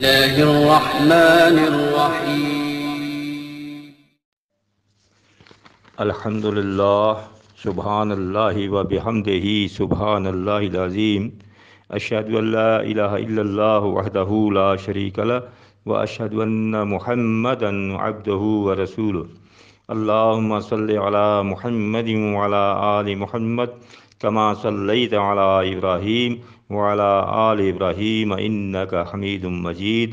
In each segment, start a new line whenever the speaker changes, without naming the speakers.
الله الرحمن الرحيم.
الحمد للہ سبحان اللہ و بحمدہ سبحان اللہ العظیم اشہد ان لا الہ الا اللہ وحدہ لا شریک لہ و اشہد ان محمدا عبدہ و رسولہ اللہم صل علی محمد وعلی آل محمد کما صلیت علی ابراہیم وعلی آل ابراہیم انک حمید مجید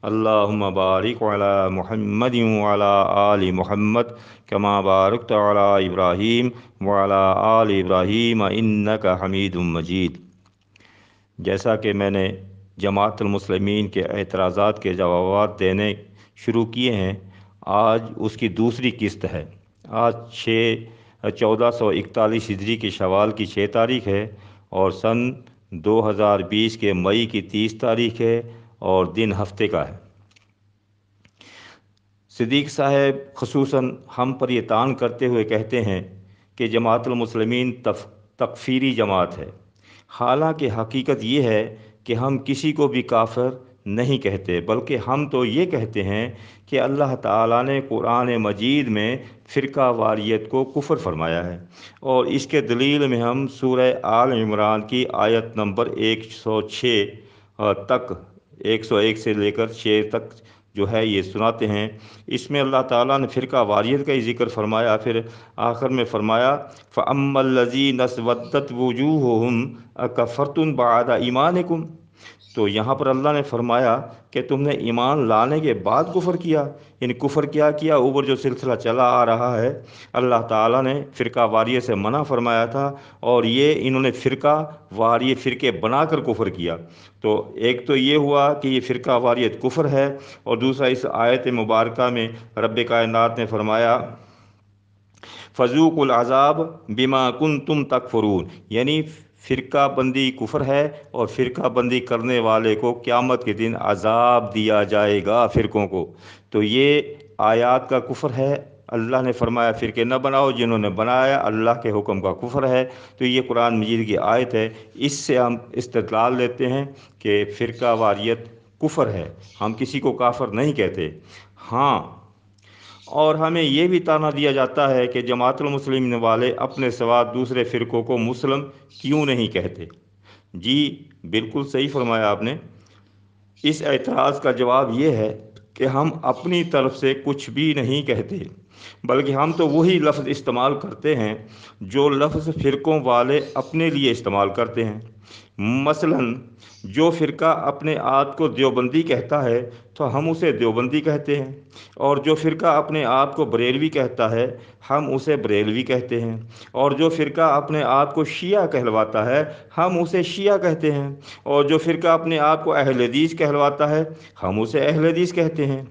اللہم بارک علی محمد وعلی آل محمد کما بارکت علی ابراہیم وعلی آل ابراہیم انک حمید مجید۔ جیسا کہ میں نے جماعت المسلمین کے اعتراضات کے جوابات دینے شروع کیے ہیں، آج اس کی دوسری قسط ہے۔ آج 1441 ہجری کی شوال کی 6 تاریخ ہے اور سن 2020 کے مئی کی 30 تاریخ ہے اور دن ہفتے کا ہے۔ صدیق صاحب خصوصاً ہم پر یہ طعن کرتے ہوئے کہتے ہیں کہ جماعت المسلمین تکفیری جماعت ہے، حالانکہ حقیقت یہ ہے کہ ہم کسی کو بھی کافر نہیں کہتے، بلکہ ہم تو یہ کہتے ہیں کہ اللہ تعالیٰ نے قرآن مجید میں فرقہ واریت کو کفر فرمایا ہے، اور اس کے دلیل میں ہم سورہ آل عمران کی آیت نمبر 106 تک 101 سے لے کر 6 تک جو ہے یہ سناتے ہیں۔ اس میں اللہ تعالیٰ نے فرقہ واریت کا ہی ذکر فرمایا، پھر آخر میں فرمایا فَأَمَّا الَّذِينَ اسْوَدَّتْ وُجُوهُهُمْ أَكَفَرْتُمْ بَعْدَ إِيمَانِكُمْ، تو یہاں پر اللہ نے فرمایا کہ تم نے ایمان لانے کے بعد کفر کیا، یعنی کفر کیا اوپر جو سلسلہ چلا آ رہا ہے اللہ تعالیٰ نے فرقہ واریت سے منع فرمایا تھا، اور یہ انہوں نے فرقہ واریت فرقے بنا کر کفر کیا۔ تو ایک تو یہ ہوا کہ یہ فرقہ واریت کفر ہے، اور دوسرا اس آیت مبارکہ میں رب کائنات نے فرمایا فَذُوقُوا الْعَذَابَ بِمَا كُنْتُمْ تَكْفُرُونَ، یعنی فرقہ بندی کفر ہے اور فرقہ بندی کرنے والے کو قیامت کے دن عذاب دیا جائے گا فرقوں کو۔ تو یہ آیات کا کفر ہے، اللہ نے فرمایا فرقے نہ بناؤ، جنہوں نے بنایا اللہ کے حکم کا کفر ہے، تو یہ قرآن مجید کی آیت ہے۔ اس سے ہم استدلال لیتے ہیں کہ فرقہ واریت کفر ہے، ہم کسی کو کافر نہیں کہتے۔ ہاں، اور ہمیں یہ بھی طعنہ دیا جاتا ہے کہ جماعت المسلمین والے اپنے سوا دوسرے فرقوں کو مسلم کیوں نہیں کہتے۔ جی بالکل صحیح فرمایا آپ نے۔ اس اعتراض کا جواب یہ ہے کہ ہم اپنی طرف سے کچھ بھی نہیں کہتے، بلکہ ہم تو وہی لفظ استعمال کرتے ہیں جو لفظ فرقوں والے اپنے لیے استعمال کرتے ہیں۔ مثلاً جو فرقہ اپنے آپ کو دیوبندی کہتا ہے تو ہم اسے دیوبندی کہتے ہیں، اور جو فرقہ اپنے آپ کو بریلوی کہتا ہے ہم اسے بریلوی کہتے ہیں، اور جو فرقہ اپنے آپ کو شیعہ کہلواتا ہے ہم اسے شیعہ کہتے ہیں، اور جو فرقہ اپنے آپ کو اہل حدیث کہلواتا ہے ہم اسے اہل حدیث کہتے ہیں۔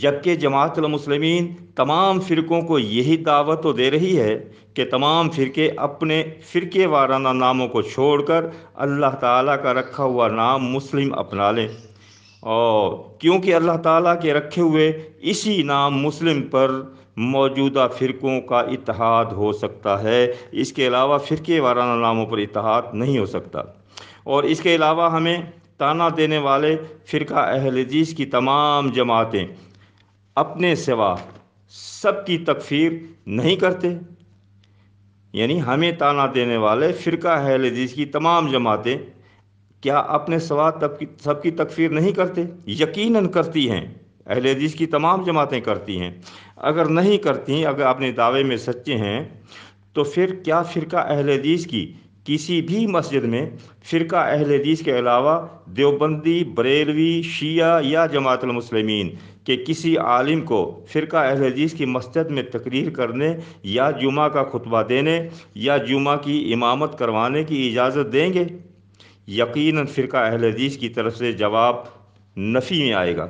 جبکہ جماعت المسلمین تمام فرقوں کو یہی دعوت تو دے رہی ہے کہ تمام فرقے اپنے فرقے وارانہ ناموں کو چھوڑ کر اللہ تعالیٰ کا رکھا ہوا نام مسلم اپنا لیں، اور کیونکہ اللہ تعالیٰ کے رکھے ہوئے اسی نام مسلم پر موجودہ فرقوں کا اتحاد ہو سکتا ہے، اس کے علاوہ فرقے وارانہ ناموں پر اتحاد نہیں ہو سکتا۔ اور اس کے علاوہ ہمیں طعنہ دینے والے فرقہ اہل حدیث کی تمام جماعتیں اپنے سوا سب کی تکفیر نہیں کرتے، یعنی ہمیں طعنہ دینے والے فرقہ اہل حدیث کی تمام جماعتیں کیا اپنے سوا سب کی تکفیر نہیں کرتے؟ یقیناً کرتی ہیں، اہل حدیث کی تمام جماعتیں کرتی ہیں۔ اگر نہیں کرتی، اگر اپنے دعوے میں سچے ہیں، تو پھر کیا فرقہ اہل حدیث کی کسی بھی مسجد میں فرقہ اہل حدیث کے علاوہ دیوبندی، بریلوی، شیعہ یا جماعت المسلمین کہ کسی عالم کو فرقہ اہل حدیث کی مسجد میں تقریر کرنے یا جمعہ کا خطبہ دینے یا جمعہ کی امامت کروانے کی اجازت دیں گے؟ یقیناً فرقہ اہل حدیث کی طرف سے جواب نفی میں آئے گا۔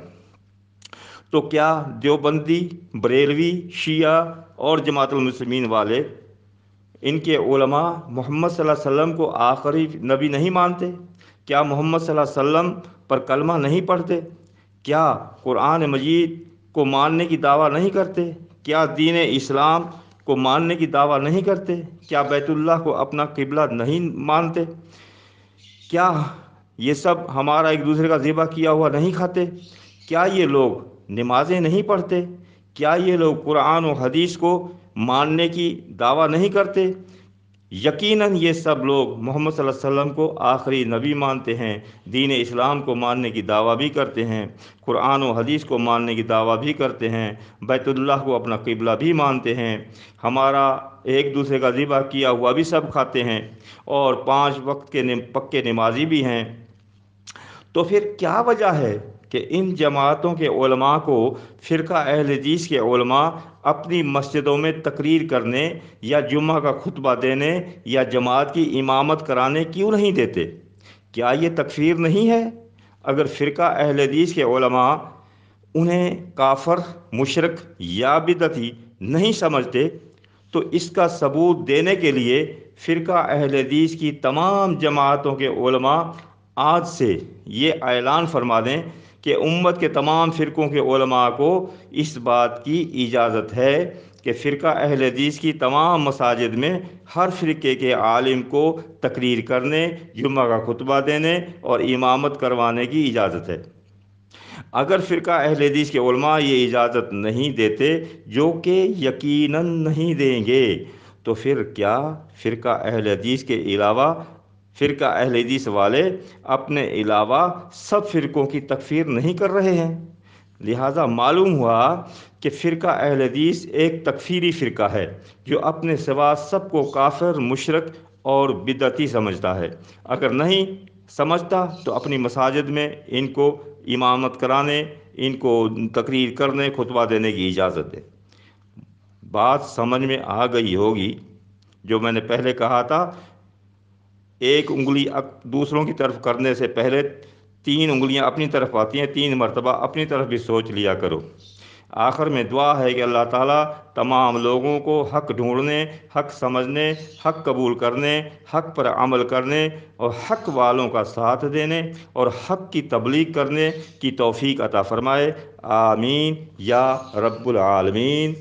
تو کیا دیوبندی، بریلوی، شیعہ اور جماعت المسلمین والے ان کے علماء محمد صلی اللہ علیہ وسلم کو آخری نبی نہیں مانتے؟ کیا محمد صلی اللہ علیہ وسلم پر کلمہ نہیں پڑھتے؟ کیا قرآن مجید کو ماننے کی دعویٰ نہیں کرتے؟ کیا دین اسلام کو ماننے کی دعویٰ نہیں کرتے؟ کیا بیت اللہ کو اپنا قبلہ نہیں مانتے؟ کیا یہ سب ہمارا ایک دوسرے کا ذبح کیا ہوا نہیں کھاتے؟ کیا یہ لوگ نمازیں نہیں پڑھتے؟ کیا یہ لوگ قرآن و حدیث کو ماننے کی دعویٰ نہیں کرتے؟ یقیناً یہ سب لوگ محمد صلی اللہ علیہ وسلم کو آخری نبی مانتے ہیں، دین اسلام کو ماننے کی دعویٰ بھی کرتے ہیں، قرآن و حدیث کو ماننے کی دعویٰ بھی کرتے ہیں، بیت اللہ کو اپنا قبلہ بھی مانتے ہیں، ہمارا ایک دوسرے کا ذبح کیا ہوا بھی سب کھاتے ہیں، اور 5 وقت کے پکے نمازی بھی ہیں۔ تو پھر کیا وجہ ہے کہ ان جماعتوں کے علماء کو فرقہ اہل حدیث کے علماء اپنی مسجدوں میں تقریر کرنے یا جمعہ کا خطبہ دینے یا جماعت کی امامت کرانے کیوں نہیں دیتے؟ کیا یہ تکفیر نہیں ہے؟ اگر فرقہ اہل حدیث کے علماء انہیں کافر، مشرک یا بدعتی نہیں سمجھتے تو اس کا ثبوت دینے کے لیے فرقہ اہل حدیث کی تمام جماعتوں کے علماء آج سے یہ اعلان فرما دیں کہ امت کے تمام فرقوں کے علماء کو اس بات کی اجازت ہے کہ فرقہ اہل حدیث کی تمام مساجد میں ہر فرقے کے عالم کو تقریر کرنے، جمعہ کا خطبہ دینے اور امامت کروانے کی اجازت ہے۔ اگر فرقہ اہل حدیث کے علماء یہ اجازت نہیں دیتے، جو کہ یقیناً نہیں دیں گے، تو پھر کیا فرقہ اہل حدیث کے علاوہ فرقہ اہل حدیث والے اپنے علاوہ سب فرقوں کی تکفیر نہیں کر رہے ہیں؟ لہٰذا معلوم ہوا کہ فرقہ اہل حدیث ایک تکفیری فرقہ ہے جو اپنے سوا سب کو کافر، مشرک اور بدعتی سمجھتا ہے۔ اگر نہیں سمجھتا تو اپنی مساجد میں ان کو امامت کرانے، ان کو تقریر کرنے، خطبہ دینے کی اجازت دے۔ بات سمجھ میں آ گئی ہوگی۔ جو میں نے پہلے کہا تھا، ایک انگلی دوسروں کی طرف کرنے سے پہلے 3 انگلیاں اپنی طرف آتی ہیں، 3 مرتبہ اپنی طرف بھی سوچ لیا کرو۔ آخر میں دعا ہے کہ اللہ تعالیٰ تمام لوگوں کو حق ڈھونڈنے، حق سمجھنے، حق قبول کرنے، حق پر عمل کرنے اور حق والوں کا ساتھ دینے اور حق کی تبلیغ کرنے کی توفیق عطا فرمائے۔ آمین یا رب العالمین۔